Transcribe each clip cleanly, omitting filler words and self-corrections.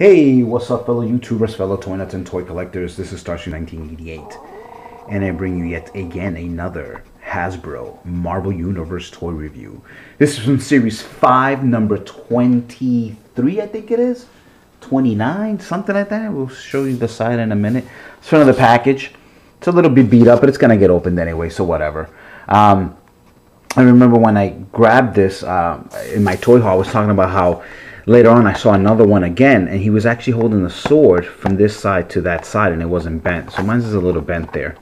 Hey, what's up, fellow YouTubers, fellow toy nuts and toy collectors? This is Starship 1988, and I bring you yet again another Hasbro Marvel Universe toy review. This is from Series 5, number 23, I think it is. 29, something like that. We'll show you the side in a minute. It's front of the package. It's a little bit beat up, but it's going to get opened anyway, so whatever. I remember when I grabbed this in my toy haul, I was talking about how later on I saw another one again, and he was actually holding the sword from this side to that side, and it wasn't bent. So mine's is a little bent there.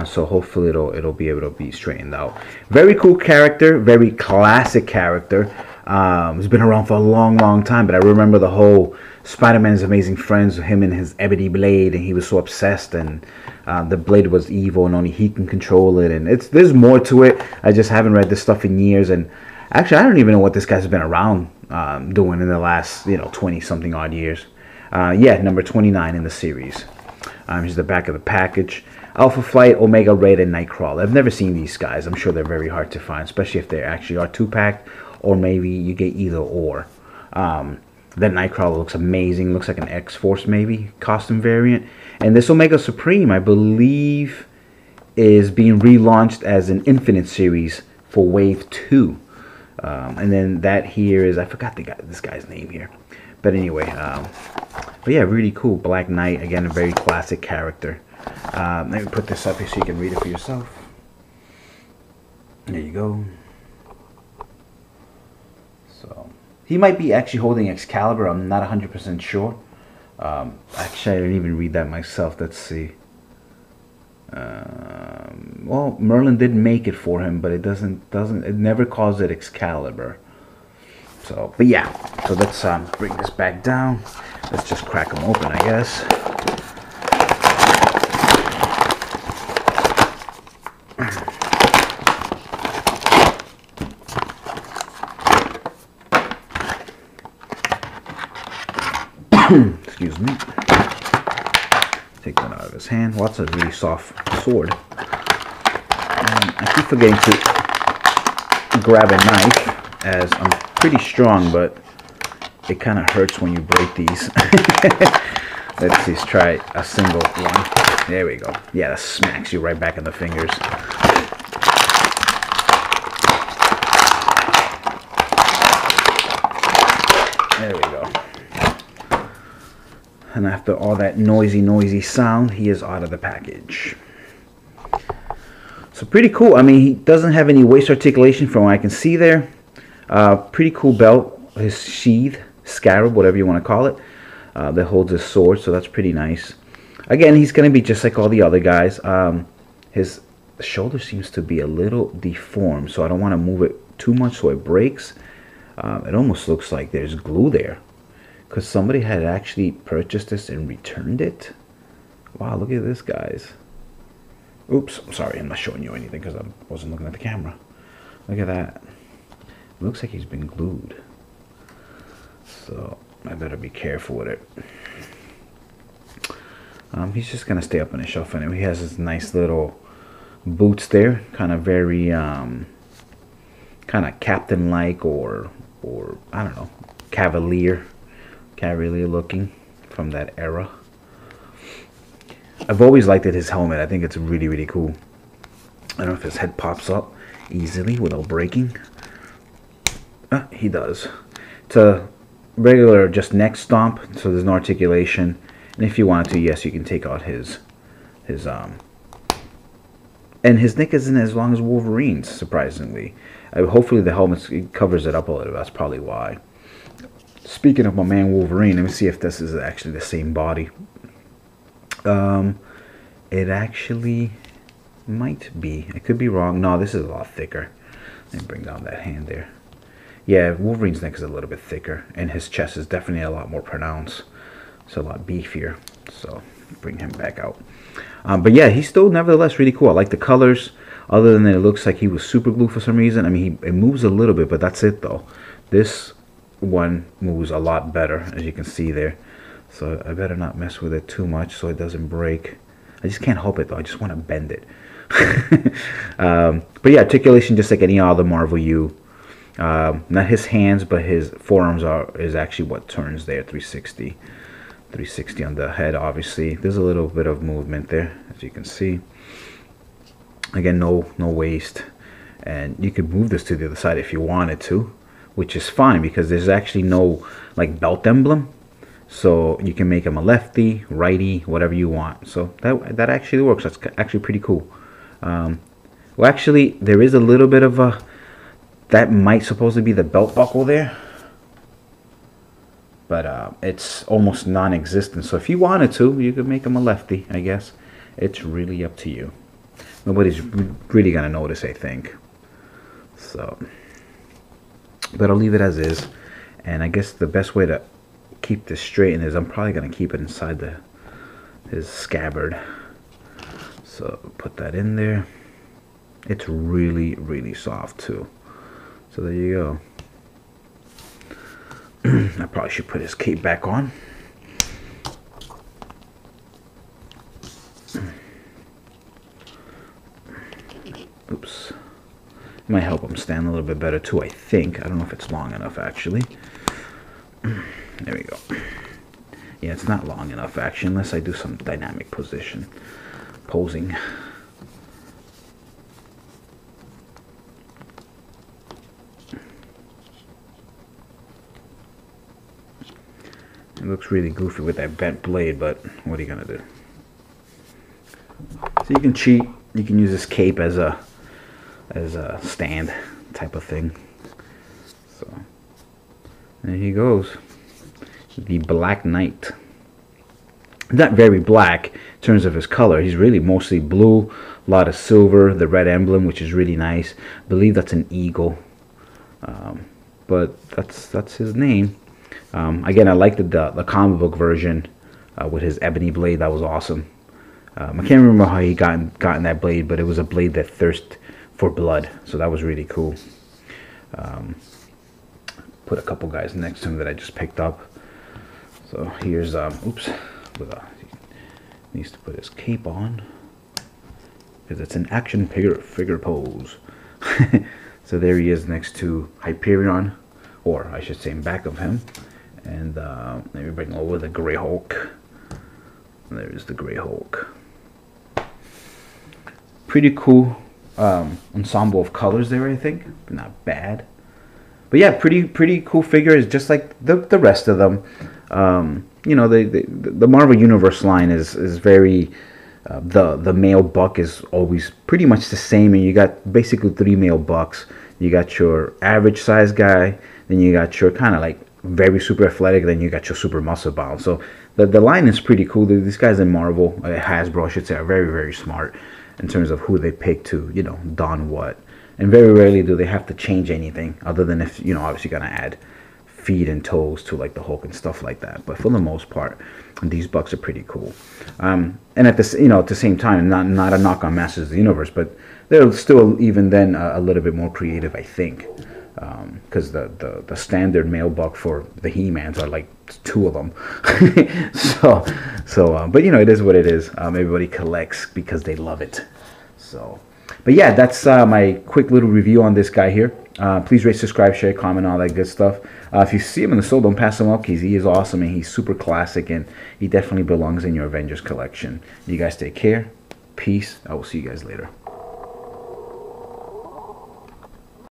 So hopefully it'll be able to be straightened out. Very cool character, very classic character. It's been around for a long time, but I remember the whole Spider-Man's Amazing Friends, him and his ebony blade, and he was so obsessed, and the blade was evil, and only he can control it. And there's more to it. I just haven't read this stuff in years, and actually I don't even know what this guy's been around doing in the last 20-something odd years. Yeah, number 29 in the series. Here's the back of the package. Alpha Flight, Omega Red, and Nightcrawler. I've never seen these guys. I'm sure they're very hard to find, especially if they actually are 2-pack, or maybe you get either or. That Nightcrawler looks amazing. Looks like an X-Force maybe costume variant. And this Omega Supreme, I believe, is being relaunched as an Infinite series for Wave 2. And then that here is, I forgot this guy's name here. But anyway, but yeah, really cool. Black Knight, again, a very classic character. Let me put this up here so you can read it for yourself. There you go. So he might be actually holding Excalibur. I'm not 100% sure. Actually, I didn't even read that myself. Let's see. Well, Merlin did make it for him, but it never calls it Excalibur. So, but yeah. So let's bring this back down. Let's just crack them open, I guess. Excuse me. Take that out of his hand. Well, that's a really soft sword. I keep forgetting to grab a knife, as I'm pretty strong, but it kind of hurts when you break these. Let's just try a single one. There we go. Yeah, that smacks you right back in the fingers. There we go. And after all that noisy sound, he is out of the package. So pretty cool. I mean, he doesn't have any waist articulation from what I can see there. Pretty cool belt. His sheath, scarab, whatever you want to call it, that holds his sword. So that's pretty nice. Again, he's going to be just like all the other guys. His shoulder seems to be a little deformed, so I don't want to move it too much so it breaks. It almost looks like there's glue there, because somebody had actually purchased this and returned it. Wow, look at this, guys. Oops, I'm sorry, I'm not showing you anything because I wasn't looking at the camera. Look at that. It looks like he's been glued. So I better be careful with it. He's just going to stay up on the shelf anyway. He has his nice little boots there. Kind of very, kind of captain-like or I don't know, cavalier looking from that era. I've always liked his helmet. I think it's really cool. I don't know if his head pops up easily without breaking. He does. It's a regular just neck stomp, so there's no articulation. And if you wanted to, yes, you can take out his and his neck isn't as long as Wolverine's, surprisingly. Hopefully the helmet covers it up a little. That's probably why. Speaking of my man Wolverine, let me see if this is actually the same body. It actually might be. I could be wrong. No, this is a lot thicker. Let me bring down that hand there. Yeah, Wolverine's neck is a little bit thicker, and his chest is definitely a lot more pronounced. It's a lot beefier. So bring him back out. But yeah, he's still nevertheless really cool. I like the colors. Other than that, it looks like he was super glued for some reason. I mean, it moves a little bit, but that's it though. This one moves a lot better, as you can see there. So I better not mess with it too much so it doesn't break. I just can't help it though. I just want to bend it. But yeah, articulation just like any other Marvel U. Not his hands, but his forearms is actually what turns there. 360 on the head. Obviously, there's a little bit of movement there, as you can see. Again, no waist, and you could move this to the other side if you wanted to, which is fine because there's actually no like belt emblem, so you can make him a lefty, righty, whatever you want. So that actually works. That's actually pretty cool. Well, actually, there is a little bit of a, that might supposedly be the belt buckle there, but it's almost non-existent. So if you wanted to, you could make him a lefty, I guess. It's really up to you. Nobody's really gonna notice, I think. So, but I'll leave it as is. And I guess the best way to keep this straightened is I'm probably gonna keep it inside his scabbard. So put that in there. It's really, really soft too. So there you go. I probably should put his cape back on. Oops. Might help him stand a little bit better too, I think. I don't know if it's long enough actually. There we go. Yeah, it's not long enough actually, unless I do some dynamic posing. It looks really goofy with that bent blade, but what are you gonna do? So you can cheat. You can use this cape as a stand type of thing. So there he goes, the Black Knight. Not very black in terms of his color. He's really mostly blue, a lot of silver, the red emblem, which is really nice. I believe that's an eagle, but that's his name. Again, I liked the comic book version with his ebony blade. That was awesome. I can't remember how he gotten that blade, but it was a blade that thirsted for blood, so that was really cool. Put a couple guys next to him that I just picked up. So here's oops, needs to put his cape on because it's an action figure pose. So there he is next to Hyperion, or I should say in back of him. And let me bring over the Grey Hulk. There's the Grey Hulk. Pretty cool ensemble of colors there, I think. Not bad. But yeah, pretty cool figure. It's just like the rest of them. You know, the Marvel Universe line is very the male buck is always pretty much the same, and you got basically 3 male bucks. You got your average size guy, then you got your kind of like very super athletic, then you got your super muscle bound. So the line is pretty cool. These guys in Marvel, Hasbro I should say, are very, very smart in terms of who they pick to, you know, don what. And very rarely do they have to change anything, other than if, you know, obviously gonna add feet and toes to like the Hulk and stuff like that. But for the most part, these bucks are pretty cool. And at this, you know, at the same time, not a knock on Masters of the Universe, but they're still even then a little bit more creative, I think. Because the standard male buck for the He-Mans are like 2 of them. But you know, it is what it is. Everybody collects because they love it. So, but yeah, that's my quick little review on this guy here. Please rate, subscribe, share, comment, all that good stuff. If you see him in the store, don't pass him up because he is awesome and he's super classic, and he definitely belongs in your Avengers collection. You guys take care. Peace. I will see you guys later.